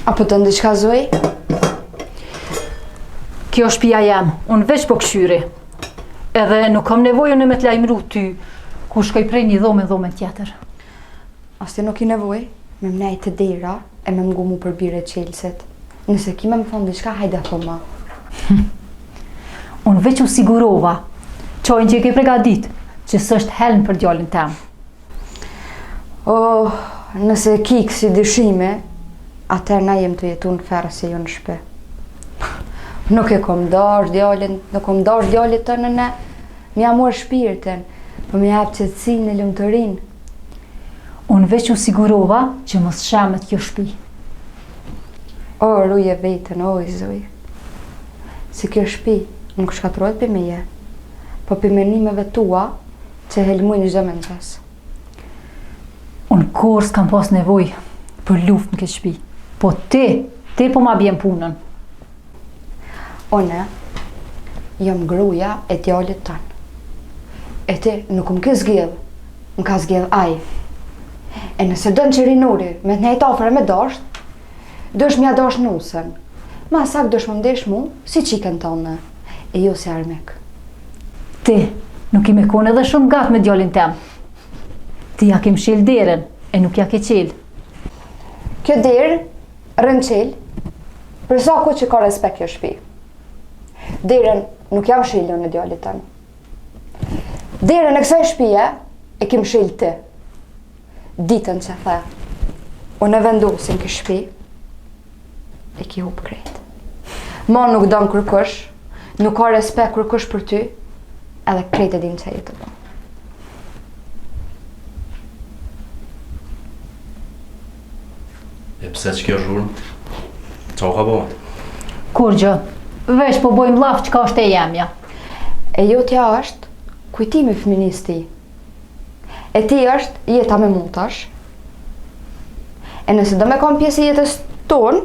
Apo të ndiqka Zoj? Kjo është shtëpia jam, unë veç po këshyri. Edhe nuk kam nevojën e me të lajmëru ty, ku shkoj prej një dhome tjetër. As ti nuk i nevoj, me mnejt të dera e me mgu mu për bire qelset. Nëse ki me më thonë diçka, hajde thoma. Unë veç u sigurova, qojnë që i ke pregadit, që s'është helm për djallin tem. Oh, nëse ki kësi dyshime, atër na jem të jetu në ferë se jo në shpe. Nuk e kom dash djallin, nuk kom dash djallit të në ne, mja muar shpirtin, për mja hap qëtësin e lumëtërin. Unë veç u sigurova që mos shemet kjo shtëpi. O, ruje vetën, o, i Zoj. Si kjo shtëpi nuk shkatrojt për meje, po për menimeve tua që helmujnë çdo mëngjes. Unë kur s'kam pas nevoj për luft në këtë shtëpi, po ti po ma bjen punën. One, jam gruaja e djallit tanë. E ti nuk më ke zgjedh, më ka zgjedh ai. E nëse dënë që rinuri me të nejtë ofre me dasht, dësh mja dash nusën. Ma sak dësh më mdesh mu, si qikën tonë, e jo si armek. Ti nuk i me kone edhe shumë gatë me djallin tem. Ti ja kem shil derën, e nuk ja ke qel. Kjo derë, rën qel, për sa ko që ka respekt kjo shtëpi. Derën nuk jam shilën e djallit tanë. Derën e kësaj shtëpie e kim shil ti. Ditën që the, unë e vendosin kë shtëpi, e ki hup krejt. Ma nuk dënë kërkush, nuk ka respekt kërkush për ty, edhe krejt e din që e të bo. E pse që kjo zhurmë? Qa u ka bo? Kur gjë, veç po bojmë laf që ka është e jemja. E jo tja është kujtimi feministi. E ti është jeta me mutash. E nëse do me kam pjesë i jetës tonë,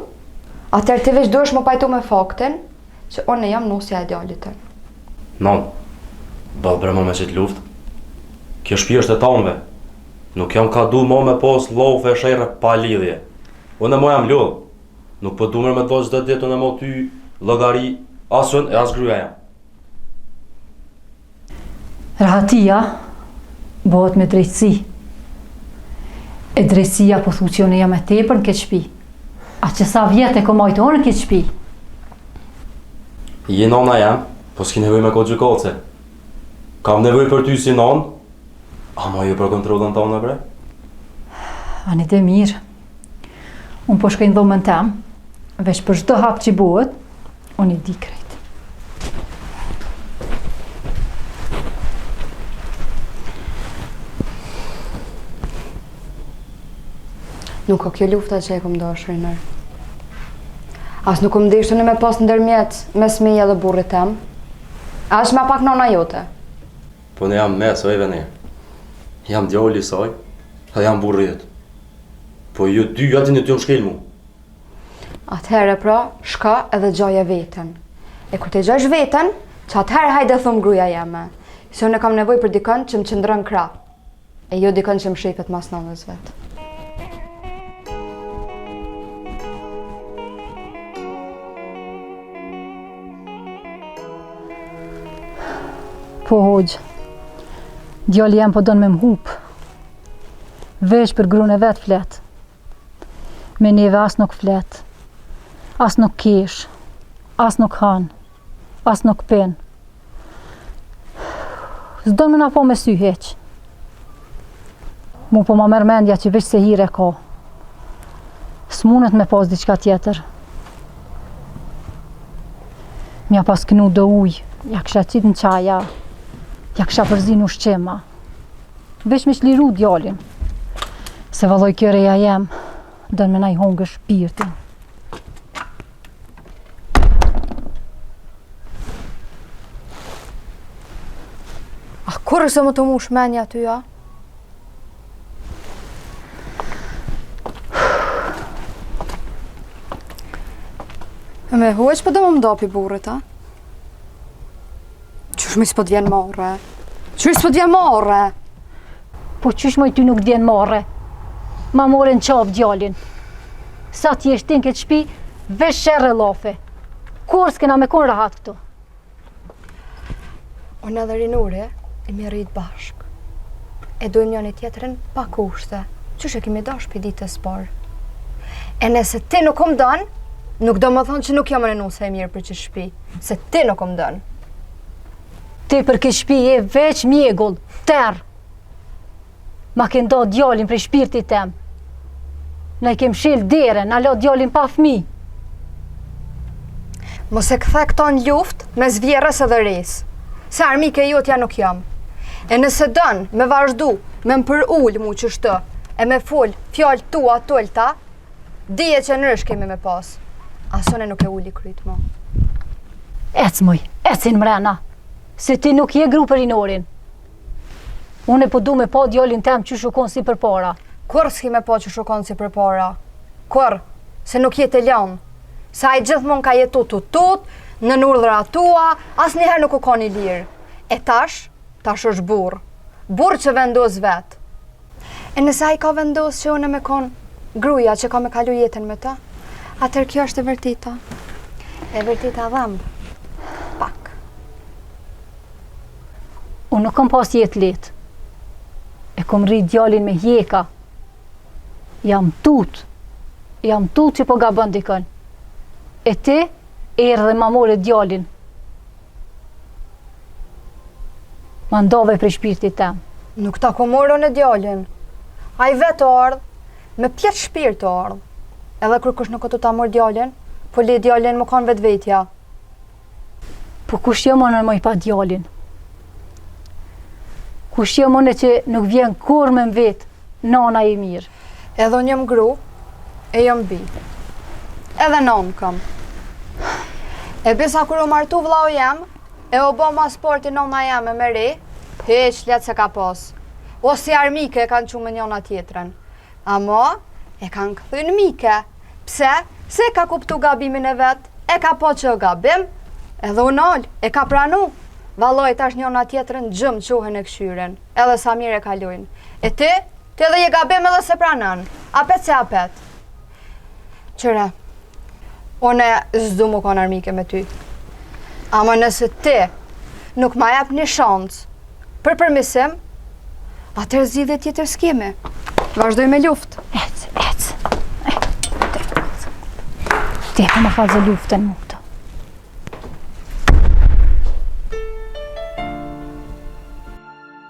atër ti veç duhesh më pajtu me faktin që unë jam nusja e djallit tën. Non, bëllë brema me qitë luft. Kjo shtëpi është e tamve. Nuk jam ka du mo me pos lofe shere pa lidhje. Unë e mo jam lodhë. Nuk po dumër me do qdo ditë unë e mo ty logari asën e as gryja jam. Rahatia bëhet me drejtësi. E drejtësia po thu që unë jam e tepër në këtë shtëpi. A që sa vjetë e ko majtonë në këtë shtëpi? Je nana jam, po s'ki nevoj me ko gjykace. Kam nevoj për ty si nanë, ama jo për kontrolën tonë bre. Anit e mirë. Unë po shkoj në dhomën tem, veç për çdo hap që bëhet, unë i di krejt. Nuk ka kjo lufta që e kom dashur nër. As nuk kom deshtu në me pas ndërmjet mes meja dhe burrit tem. As me pak nona jote. Po ne jam mes, ojve ne. Jam djalli i saj, dhe jam burrit. Po ju dy atin e ty më shkel mu. Atëherë pra, shka edhe gjaje veten. E kur të gjash veten, që atëherë hajde thumë gruja jeme. Se unë e kam nevoj për dikën që më qëndrën krah. E jo dikën që më shifet mas nënës vetë. Po hoqë, djalli jem po donë me m'hup. Veç për grun e vetë flet. Me neve as nuk flet, as nuk kesh, as nuk han, as nuk pen. S'do me na po me sy heq. Mu po ma merr mendja që veç se hire ka. S'munet me pas diçka tjetër. Mja pas kënu do uj, ja kësha qit në qaja, ja kësha përzin ushqema. Veç me shliru djallin. Se valloj kjo reja jem, dën me naj hongër shpirtin. A kur se më të mush menja ty, ja? Me huaj që po do më mdopi burrit, a? Qysh mi s'po t'vjen marre? Qysh s'po t'vjen marre? Po qysh moj ty nuk d'jen marre? Ma more në qaf djallin. Sa ti e shtin këtë shtëpi, veç sherrë llofe. Kur s'kena me kon rahat këtu. Unë edhe Rinuri e mi rrit bashk. E dojmë njëri tjetrin pa kushte. Qysh e kemi dash për ditës parë. E nëse ti nuk kom dënë, nuk do më thonë që nuk jam renuse e mirë për që shtëpi. Se ti nuk kom dënë. Ti për këtë shtëpi je veç mjegull, terr. Ma ke ndo djalin prej shpirtit tem. Na i kem shil dere, na lo djalin pa fëmijë. Mos e kthe këto në luft mes vjerës edhe resë. Se armike jotja nuk jam. E nëse dënë me vazhdu, me më për ullë mu që shtë, e me full fjallë tua tullta, dije që nërsh kemi me pas. Asone nuk e ulli kryt mo. Ec moj, ecin mrena. Se ti nuk je gru për Rinorin. Unë e po du me pa djalin tem që shukon si për para. Kur s'ki me pa që shukon si për para? Kur? Se nuk jetë e lanë. Sa i gjithmon ka jetu tut, në urdhra tua, as njëherë nuk u ka një lirë. E tash është burë. Burë që vendos vetë. E nësa i ka vendos që unë me konë gruja që ka me kalu jetën me ta, atër kjo është e vërtita. E vërtita dhëmbë. Pak. Unë nuk kam pas jetë letë. E kom rrit djalin me hjeka. Jam tut që po gabon dikën. E ti, erë dhe ma more djalin. Ma ndove për shpirtit tem. Nuk ta ko morë në djalin. A i vetë ardhë, me pjetë shpirt të ardhë. Edhe kër kush nuk o të ta morë djalin, po le djalin më kanë vetë vetja. Po kush jo më në moj pa djalin? Kush jo më në që nuk vjen kur me më vetë, nana i mirë. Edhe unë jam gru, e jam bi. Edhe nanë kam. E bisa kur u martu vllau jam, e u bo ma sporti nona jam e me re, heq letë se ka pos. O si armike e kanë qumë njona tjetërën. Amo, e kanë këthyn mike. Pse? Se ka kuptu gabimin e vetë, e ka po që o gabim, edhe unol, e ka pranu. Valoj tash njona tjetërën gjëmë quhen e këshyren, edhe sa mire e kalujnë. E ti edhe je gabim edhe se pranan. Apet se apet. Qëre, une zdu mu konë armike me ty. Ama nëse ti nuk ma jep një shansë për përmisim, atër zgjidhje tjetër s'kemi. Vazhdoj me luft. Ec. Ti e më falë zë luftën mu.